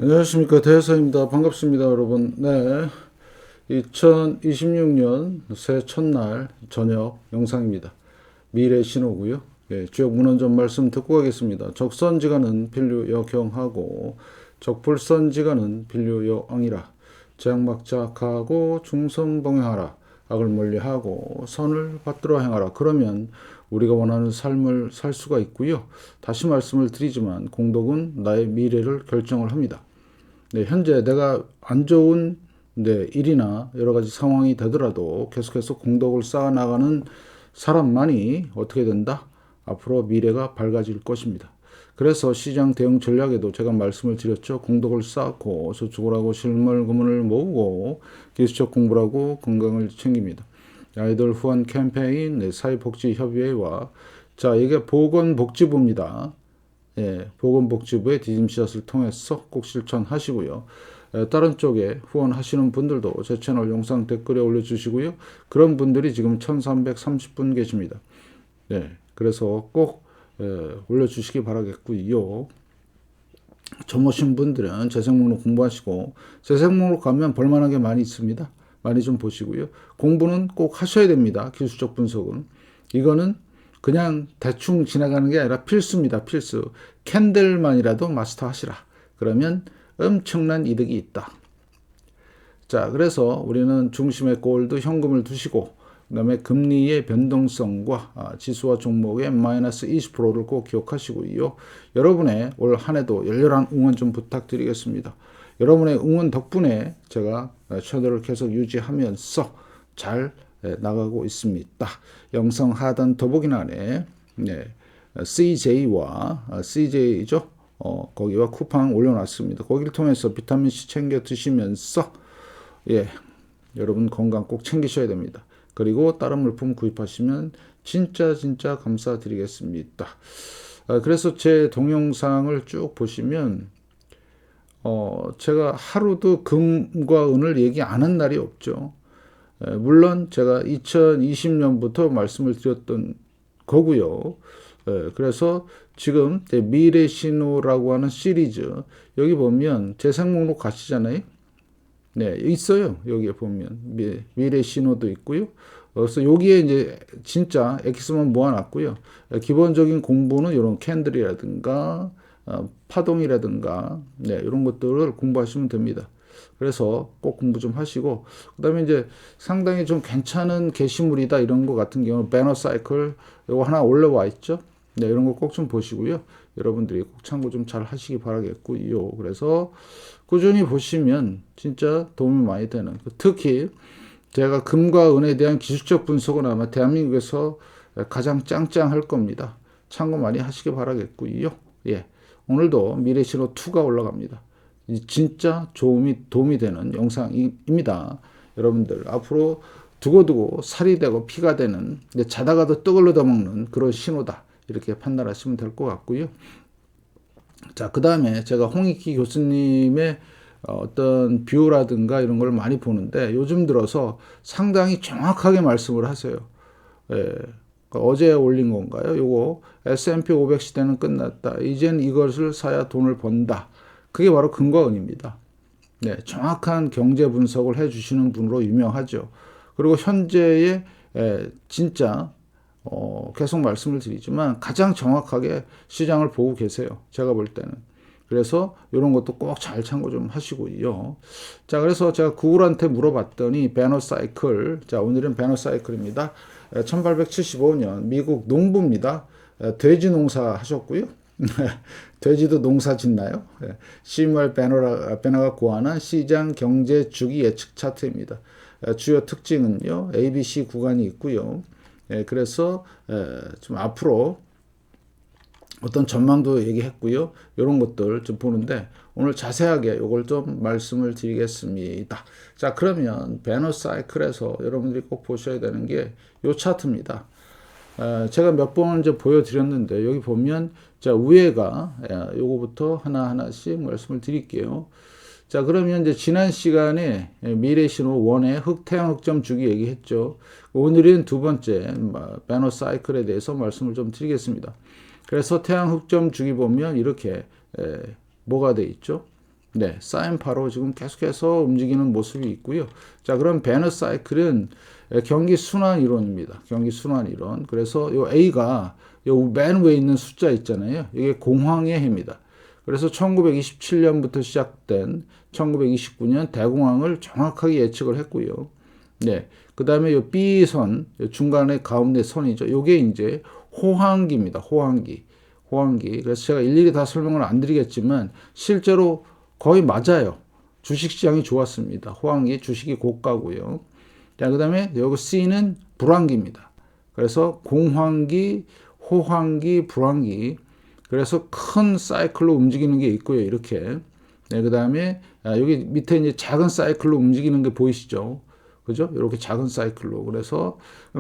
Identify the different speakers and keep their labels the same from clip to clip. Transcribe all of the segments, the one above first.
Speaker 1: 안녕하십니까, 대해서입니다. 반갑습니다, 여러분. 네, 2026년 새해 첫날 저녁 영상입니다. 미래 신호고요. 예, 주역 문헌 좀 말씀 듣고 가겠습니다. 적선지간은 필류 역형하고 적불선지간은 필류 역앙이라. 재앙막자하고 중선봉행하라. 악을 멀리하고 선을 받들어 행하라. 그러면 우리가 원하는 삶을 살 수가 있고요. 다시 말씀을 드리지만 공덕은 나의 미래를 결정을 합니다. 네, 현재 내가 안 좋은 일이나 여러 가지 상황이 되더라도 계속해서 공덕을 쌓아나가는 사람만이 어떻게 된다? 앞으로 미래가 밝아질 것입니다. 그래서 시장 대응 전략에도 제가 말씀을 드렸죠. 공덕을 쌓고 저축을 하고 실물 금을 모으고 기술적 공부를 하고 건강을 챙깁니다. 아이들 후원 캠페인, 사회복지협의회와 자, 이게 보건복지부입니다. 예, 보건복지부의 디딤씨앗을 통해서 꼭 실천하시고요. 다른 쪽에 후원하시는 분들도 제 채널 영상 댓글에 올려주시고요. 그런 분들이 지금 1330분 계십니다. 네, 그래서 꼭 올려주시기 바라겠고요. 점 오신 분들은 재생목록 공부하시고 재생목록 가면 볼만한 게 많이 있습니다. 많이 좀 보시고요. 공부는 꼭 하셔야 됩니다. 기술적 분석은. 이거는 그냥 대충 지나가는 게 아니라 필수입니다. 필수. 캔들만이라도 마스터하시라. 그러면 엄청난 이득이 있다. 자, 그래서 우리는 중심에 골드 현금을 두시고 그다음에 금리의 변동성과 지수와 종목의 마이너스 20%를 꼭 기억하시고요. 여러분의 올 한 해도 열렬한 응원 좀 부탁드리겠습니다. 여러분의 응원 덕분에 제가 채널을 계속 유지하면서 잘 나가고 있습니다. 영상 하단 더보기란에 CJ와 CJ죠. 거기와 쿠팡 올려놨습니다. 거기를 통해서 비타민C 챙겨 드시면서 여러분 건강 꼭 챙기셔야 됩니다. 그리고 다른 물품 구입하시면 진짜 감사드리겠습니다. 그래서 제 동영상을 쭉 보시면 제가 하루도 금과 은을 얘기 안 한 날이 없죠. 물론 제가 2020년부터 말씀을 드렸던 거고요. 그래서 지금 미래 신호라고 하는 시리즈 여기 보면 재생 목록 가시잖아요. 네, 있어요. 여기에 보면 미래 신호도 있고요. 그래서 여기에 이제 진짜 엑스만 모아놨고요. 기본적인 공부는 이런 캔들이라든가 파동이라든가 이런 것들을 공부하시면 됩니다. 그래서 꼭 공부 좀 하시고 그다음에 이제 상당히 좀 괜찮은 게시물이다 이런 거 같은 경우는 배너 사이클 이거 하나 올라와 있죠. 네, 이런 거 꼭 좀 보시고요. 여러분들이 꼭 참고 좀 잘 하시기 바라겠고요. 그래서 꾸준히 보시면 진짜 도움이 많이 되는 특히 제가 금과 은에 대한 기술적 분석은 아마 대한민국에서 가장 짱짱할 겁니다. 참고 많이 하시기 바라겠고요. 예, 오늘도 미래신호2가 올라갑니다. 진짜 도움이 되는 영상입니다. 여러분들 앞으로 두고두고 살이 되고 피가 되는 자다가도 떡을 얻어먹는 그런 신호다. 이렇게 판단하시면 될 것 같고요. 자, 그 다음에 제가 홍익기 교수님의 어떤 뷰라든가 이런 걸 많이 보는데 요즘 들어서 상당히 정확하게 말씀을 하세요. 어제 올린 건가요? 요거 S&P 500 시대는 끝났다. 이젠 이것을 사야 돈을 번다. 그게 바로 금과 은입니다. 네, 정확한 경제 분석을 해주시는 분으로 유명하죠. 그리고 현재의 진짜 계속 말씀을 드리지만 가장 정확하게 시장을 보고 계세요. 제가 볼 때는. 그래서 이런 것도 꼭 잘 참고 좀 하시고요. 자, 그래서 제가 구글한테 물어봤더니 배너 사이클. 자, 오늘은 배너 사이클입니다. 1875년 미국 농부입니다. 돼지 농사 하셨고요. 돼지도 농사 짓나요? 시무엘 베너가 고안한 시장 경제 주기 예측 차트입니다. 주요 특징은요, ABC 구간이 있고요. 그래서 좀 앞으로 어떤 전망도 얘기했고요. 이런 것들 좀 보는데 오늘 자세하게 이걸 좀 말씀을 드리겠습니다. 자, 그러면 배너 사이클에서 여러분들이 꼭 보셔야 되는 게 이 차트입니다. 제가 몇 번 이제 보여드렸는데 여기 보면 자, 위에가 요거부터 하나씩 말씀을 드릴게요. 자, 그러면 이제 지난 시간에 미래 신호 1의 태양 흑점 주기 얘기했죠. 오늘은 두 번째 배너 사이클에 대해서 말씀을 좀 드리겠습니다. 그래서 태양 흑점 주기 보면 이렇게 뭐가 돼 있죠? 네, 사인파로 지금 계속해서 움직이는 모습이 있고요. 자, 그럼 배너 사이클은 경기 순환 이론입니다. 경기 순환 이론. 그래서 요 A가 요 맨 위에 있는 숫자 있잖아요. 이게 공황의 해입니다. 그래서 1927년부터 시작된 1929년 대공황을 정확하게 예측을 했고요. 네. 그 다음에 요 B선, 중간에 가운데 선이죠. 요게 이제 호황기입니다. 호황기. 호황기. 그래서 제가 일일이 다 설명을 안 드리겠지만 실제로 거의 맞아요. 주식시장이 좋았습니다. 호황기 주식이 고가고요. 자, 그 다음에 여기 C는 불황기입니다. 그래서 공황기, 호황기, 불황기. 그래서 큰 사이클로 움직이는 게 있고요. 이렇게. 네, 그 다음에 여기 밑에 이제 작은 사이클로 움직이는 게 보이시죠? 그죠? 이렇게 작은 사이클로. 그래서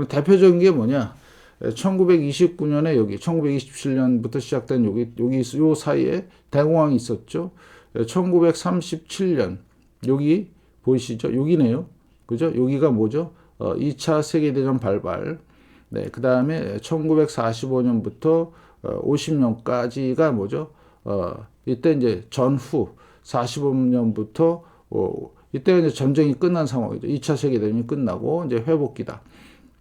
Speaker 1: 대표적인 게 뭐냐? 1929년에 여기 1927년부터 시작된 여기 요 사이에 대공황이 있었죠. 1937년 여기 보이시죠? 여기네요. 그죠? 여기가 뭐죠? 2차 세계대전 발발. 네, 그 다음에 1945년부터 50년까지가 뭐죠? 이때 이제 전후 45년부터 이때 이제 전쟁이 끝난 상황이죠. 2차 세계대전이 끝나고 이제 회복기다.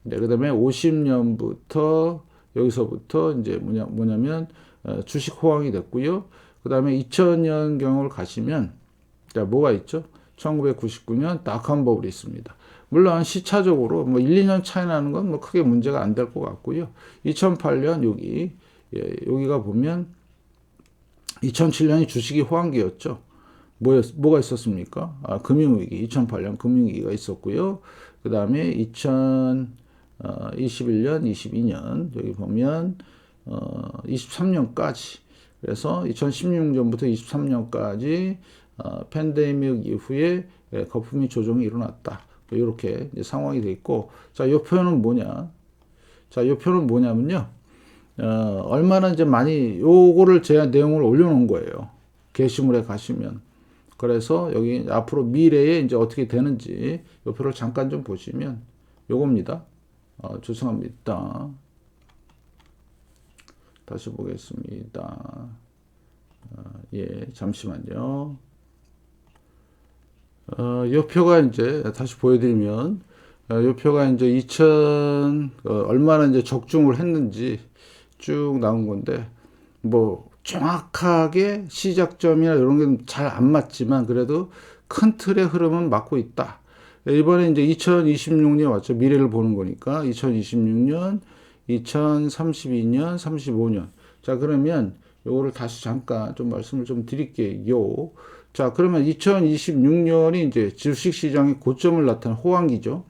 Speaker 1: 네, 그다음에 50년부터 여기서부터 이제 뭐냐면 주식 호황이 됐고요. 그다음에 2000년 경을 가시면 자, 뭐가 있죠? 1999년 닷컴 버블이 있습니다. 물론 시차적으로 뭐 1, 2년 차이 나는 건 뭐 크게 문제가 안 될 것 같고요. 2008년 여기 여기가 보면 2007년이 주식이 호황기였죠. 뭐가 있었습니까? 금융위기, 2008년 금융위기가 있었고요. 그 다음에 2021년, 22년, 여기 보면, 23년까지. 그래서 2016년부터 23년까지, 팬데믹 이후에 거품이 조정이 일어났다. 이렇게 상황이 돼 있고, 자, 이 표현은 뭐냐? 자, 이 표현은 뭐냐면요. 얼마나 이제 많이, 요거를 제가 내용을 올려놓은 거예요. 게시물에 가시면. 그래서 여기 앞으로 미래에 이제 어떻게 되는지 이 표를 잠깐 좀 보시면 요겁니다. 죄송합니다. 다시 보겠습니다. 예, 잠시만요. 이 표가 이제 다시 보여드리면 이 표가 이제 얼마나 이제 적중을 했는지 쭉 나온 건데 뭐 정확하게 시작점이나 이런 게 잘 안 맞지만 그래도 큰 틀의 흐름은 맞고 있다. 이번에 이제 2026년 왔죠. 미래를 보는 거니까 2026년, 2032년, 35년. 자, 그러면 요거를 다시 잠깐 좀 말씀을 좀 드릴게요. 자, 그러면 2026년이 이제 주식 시장의 고점을 나타낸 호황기죠.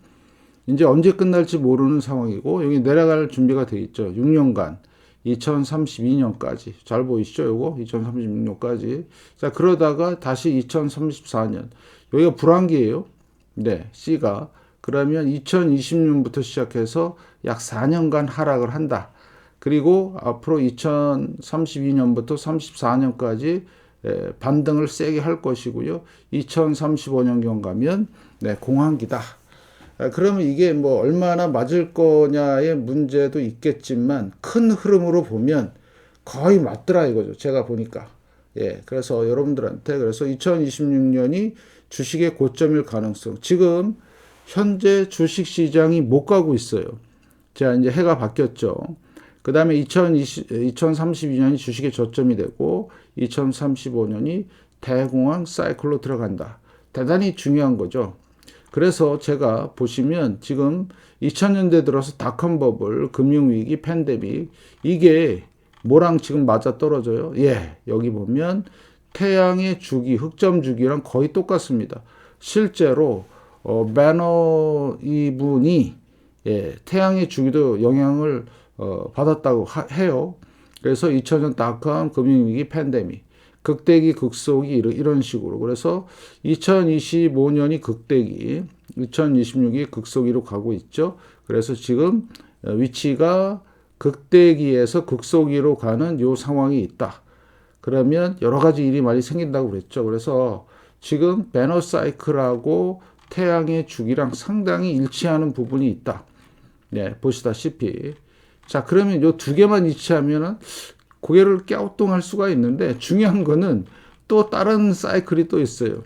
Speaker 1: 이제 언제 끝날지 모르는 상황이고 여기 내려갈 준비가 돼 있죠. 6년간. 2032년까지. 잘 보이시죠? 요거? 2036년까지. 자, 그러다가 다시 2034년. 여기가 불황기예요. 네, C가. 그러면 2020년부터 시작해서 약 4년간 하락을 한다. 그리고 앞으로 2032년부터 34년까지 반등을 세게 할 것이고요. 2035년경 가면 네, 공황기다. 그러면 이게 뭐 얼마나 맞을 거냐의 문제도 있겠지만 큰 흐름으로 보면 거의 맞더라 이거죠. 제가 보니까. 예. 그래서 여러분들한테 그래서 2026년이 주식의 고점일 가능성. 지금 현재 주식 시장이 못 가고 있어요. 자, 이제 해가 바뀌었죠. 그 다음에 2032년이 주식의 저점이 되고 2035년이 대공황 사이클로 들어간다. 대단히 중요한 거죠. 그래서 제가 보시면 지금 2000년대 들어서 닷컴 버블, 금융위기, 팬데믹 이게 뭐랑 지금 맞아 떨어져요? 예, 여기 보면 태양의 주기, 흑점 주기랑 거의 똑같습니다. 실제로 매너 이분이 태양의 주기도 영향을 받았다고 해요. 그래서 2000년 닷컴, 금융위기, 팬데믹 극대기, 극소기 이런 식으로. 그래서 2025년이 극대기, 2026이 극소기로 가고 있죠. 그래서 지금 위치가 극대기에서 극소기로 가는 요 상황이 있다. 그러면 여러 가지 일이 많이 생긴다고 그랬죠. 그래서 지금 배너 사이클하고 태양의 주기랑 상당히 일치하는 부분이 있다. 네, 보시다시피. 자, 그러면 요 두 개만 일치하면은 고개를 갸우뚱할 수가 있는데 중요한 거는 또 다른 사이클이 또 있어요.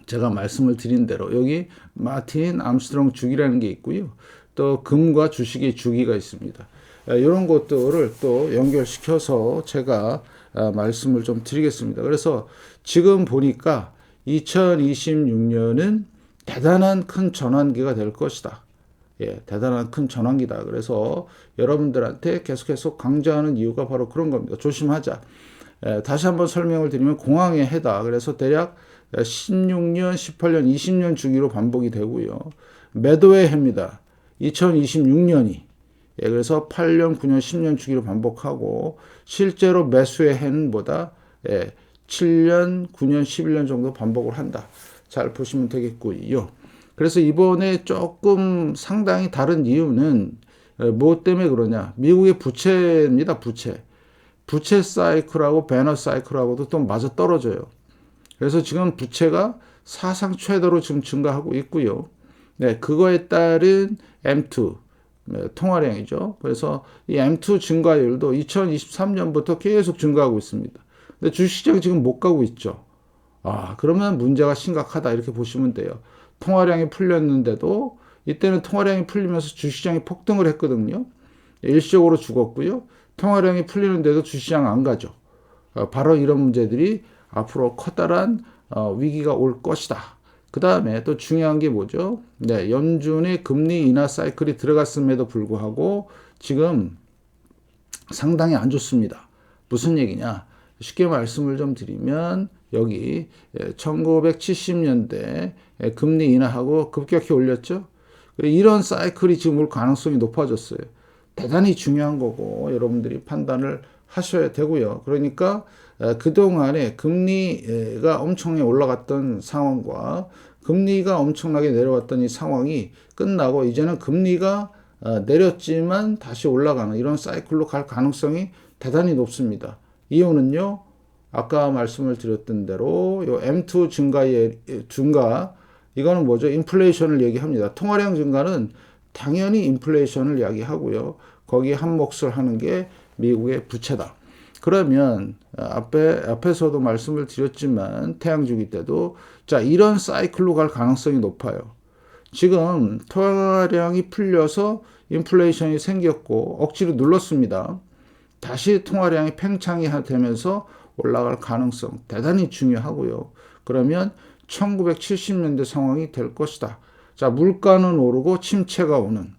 Speaker 1: 제가 말씀을 드린 대로 여기 마틴 암스트롱 주기라는 게 있고요. 또 금과 주식의 주기가 있습니다. 이런 것들을 또 연결시켜서 제가 말씀을 좀 드리겠습니다. 그래서 지금 보니까 2026년은 대단한 큰 전환기가 될 것이다. 예, 대단한 큰 전환기다. 그래서 여러분들한테 계속 강조하는 이유가 바로 그런 겁니다. 조심하자. 다시 한번 설명을 드리면 공황의 해다. 그래서 대략 16년, 18년, 20년 주기로 반복이 되고요. 매도의 해입니다. 2026년이. 예, 그래서 8년, 9년, 10년 주기로 반복하고 실제로 매수의 해는 보다 7년, 9년, 11년 정도 반복을 한다. 잘 보시면 되겠고요. 그래서 이번에 조금 상당히 다른 이유는 무엇 때문에 그러냐. 미국의 부채입니다. 부채 사이클하고 배너 사이클하고도 또 맞아 떨어져요. 그래서 지금 부채가 사상 최대로 지금 증가하고 있고요. 네, 그거에 따른 M2 통화량이죠. 그래서 이 M2 증가율도 2023년부터 계속 증가하고 있습니다. 근데 주식시장 지금 못 가고 있죠. 그러면 문제가 심각하다 이렇게 보시면 돼요. 통화량이 풀렸는데도 이때는 통화량이 풀리면서 주식시장이 폭등을 했거든요. 일시적으로 죽었고요. 통화량이 풀리는데도 주식시장 안 가죠. 바로 이런 문제들이 앞으로 커다란 위기가 올 것이다. 그 다음에 또 중요한 게 뭐죠? 네, 연준의 금리 인하 사이클이 들어갔음에도 불구하고 지금 상당히 안 좋습니다. 무슨 얘기냐? 쉽게 말씀을 좀 드리면 여기 1970년대 금리 인하하고 급격히 올렸죠. 이런 사이클이 지금 올 가능성이 높아졌어요. 대단히 중요한 거고 여러분들이 판단을 하셔야 되고요. 그러니까 그동안에 금리가 엄청나게 올라갔던 상황과 금리가 엄청나게 내려왔던 이 상황이 끝나고 이제는 금리가 내렸지만 다시 올라가는 이런 사이클로 갈 가능성이 대단히 높습니다. 이유는요. 아까 말씀을 드렸던 대로 요 M2 증가 이거는 뭐죠? 인플레이션을 얘기합니다. 통화량 증가는 당연히 인플레이션을 이야기하고요. 거기에 한 몫을 하는 게 미국의 부채다. 그러면 앞에서도 말씀을 드렸지만 태양주기 때도 자 이런 사이클로 갈 가능성이 높아요. 지금 통화량이 풀려서 인플레이션이 생겼고 억지로 눌렀습니다. 다시 통화량이 팽창이 되면서 올라갈 가능성 대단히 중요하고요. 그러면 1970년대 상황이 될 것이다. 자, 물가는 오르고 침체가 오는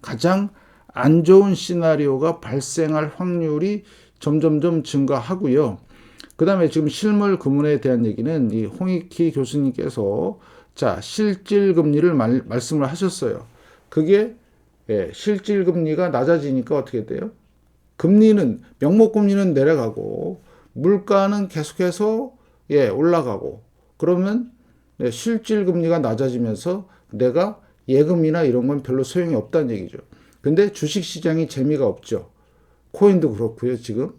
Speaker 1: 가장 안 좋은 시나리오가 발생할 확률이 점점점 증가하고요. 그 다음에 지금 실물 금융에 대한 얘기는 이 홍익희 교수님께서 자, 실질 금리를 말씀을 하셨어요. 그게 실질 금리가 낮아지니까 어떻게 돼요? 금리는 명목 금리는 내려가고 물가는 계속해서 올라가고 그러면 실질 금리가 낮아지면서 내가 예금이나 이런 건 별로 소용이 없다는 얘기죠. 근데 주식 시장이 재미가 없죠. 코인도 그렇고요, 지금.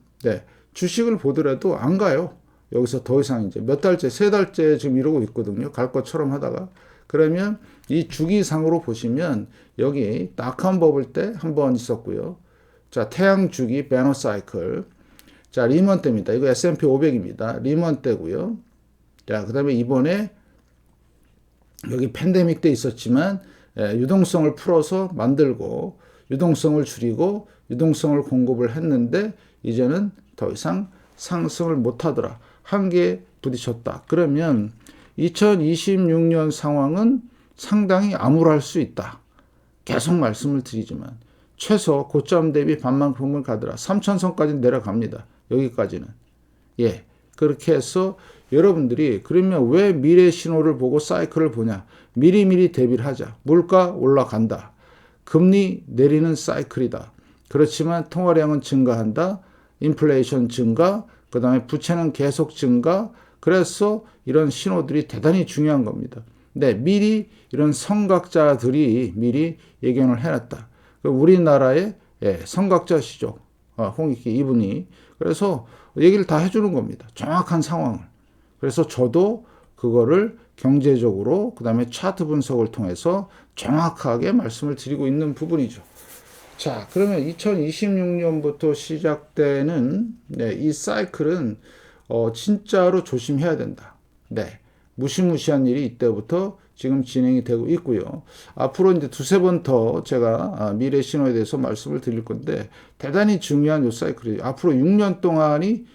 Speaker 1: 주식을 보더라도 안 가요. 여기서 더 이상 이제 몇 달째, 세 달째 지금 이러고 있거든요. 갈 것처럼 하다가. 그러면 이 주기상으로 보시면 여기 낙한 버블 때 한 번 있었고요. 자, 태양 주기 배너 사이클. 자, 리먼 때입니다. 이거 S&P 500입니다. 리먼 때고요. 자, 그다음에 이번에 여기 팬데믹 때 있었지만 유동성을 풀어서 만들고 유동성을 줄이고 유동성을 공급을 했는데 이제는 더 이상 상승을 못 하더라. 한계에 부딪혔다. 그러면 2026년 상황은 상당히 암울할 수 있다. 계속 말씀을 드리지만 최소 고점 대비 반만큼을 가더라. 3,000선까지 내려갑니다. 여기까지는. 그렇게 해서 여러분들이 그러면 왜 미래 신호를 보고 사이클을 보냐? 미리미리 대비를 하자. 물가 올라간다. 금리 내리는 사이클이다. 그렇지만 통화량은 증가한다. 인플레이션 증가. 그 다음에 부채는 계속 증가. 그래서 이런 신호들이 대단히 중요한 겁니다. 미리 이런 선각자들이 미리 예견을 해놨다. 우리나라의 선각자시죠. 홍익희 이분이. 그래서 얘기를 다 해주는 겁니다. 정확한 상황을. 그래서 저도 그거를 경제적으로 그 다음에 차트 분석을 통해서 정확하게 말씀을 드리고 있는 부분이죠. 자, 그러면 2026년부터 시작되는 이 사이클은 진짜로 조심해야 된다. 네. 무시무시한 일이 이때부터 지금 진행이 되고 있고요. 앞으로 이제 두세 번 더 제가 미래 신호에 대해서 말씀을 드릴 건데 대단히 중요한 요 사이클이에요. 앞으로 6년 동안이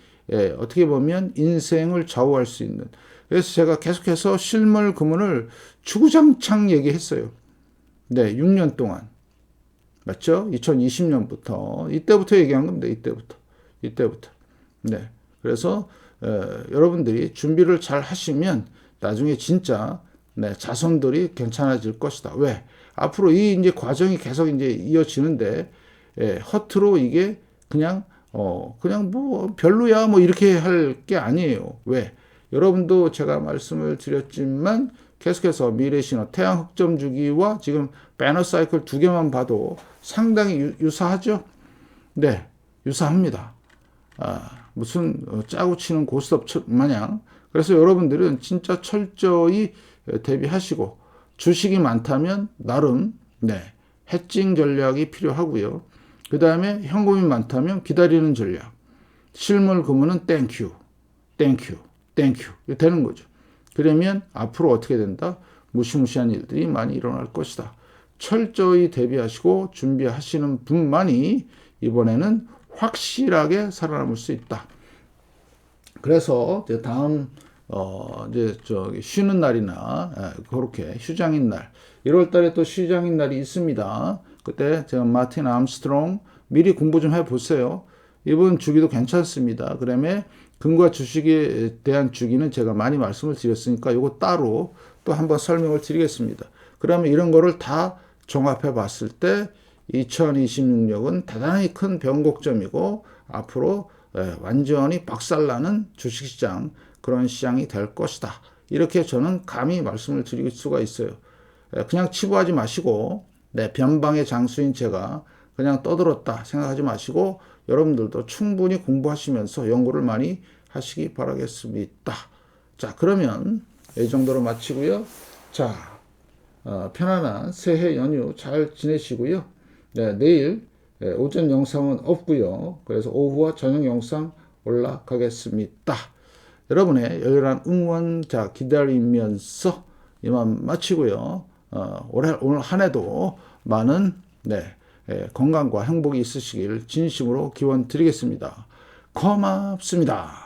Speaker 1: 어떻게 보면 인생을 좌우할 수 있는. 그래서 제가 계속해서 실물 금운을 주구장창 얘기했어요. 네, 6년 동안. 맞죠? 2020년부터. 이때부터 얘기한 겁니다. 이때부터. 네. 그래서 여러분들이 준비를 잘 하시면 나중에 진짜 자손들이 괜찮아질 것이다. 왜? 앞으로 이 이제 과정이 계속 이제 이어지는데 허투루 이게 그냥 뭐 별로야 뭐 이렇게 할 게 아니에요. 왜? 여러분도 제가 말씀을 드렸지만 계속해서 미래신호 태양 흑점 주기와 지금 배너 사이클 두 개만 봐도 상당히 유사하죠? 네, 유사합니다. 무슨 짜고 치는 고스톱 마냥. 그래서 여러분들은 진짜 철저히 대비하시고 주식이 많다면 나름 해칭 전략이 필요하고요. 그 다음에 현금이 많다면 기다리는 전략. 실물 금은은 땡큐 되는 거죠. 그러면 앞으로 어떻게 된다? 무시무시한 일들이 많이 일어날 것이다. 철저히 대비하시고 준비하시는 분만이 이번에는 확실하게 살아남을 수 있다. 그래서 이제 다음 이제 쉬는 날이나 그렇게 휴장인 날 1월 달에 또 휴장인 날이 있습니다. 그때 제가 마틴 암스트롱 미리 공부 좀 해보세요. 이번 주기도 괜찮습니다. 그다음에 금과 주식에 대한 주기는 제가 많이 말씀을 드렸으니까 이거 따로 또 한번 설명을 드리겠습니다. 그러면 이런 거를 다 종합해 봤을 때 2026년은 대단히 큰 변곡점이고 앞으로 완전히 박살나는 주식시장 그런 시장이 될 것이다. 이렇게 저는 감히 말씀을 드릴 수가 있어요. 그냥 치부하지 마시고 변방의 장수인 제가 그냥 떠들었다 생각하지 마시고 여러분들도 충분히 공부하시면서 연구를 많이 하시기 바라겠습니다. 자, 그러면 이 정도로 마치고요. 자, 편안한 새해 연휴 잘 지내시고요. 내일 오전 영상은 없고요. 그래서 오후와 저녁 영상 올라가겠습니다. 여러분의 열렬한 응원 기다리면서 이만 마치고요. 오늘 한 해도 많은 건강과 행복이 있으시길 진심으로 기원 드리겠습니다. 고맙습니다.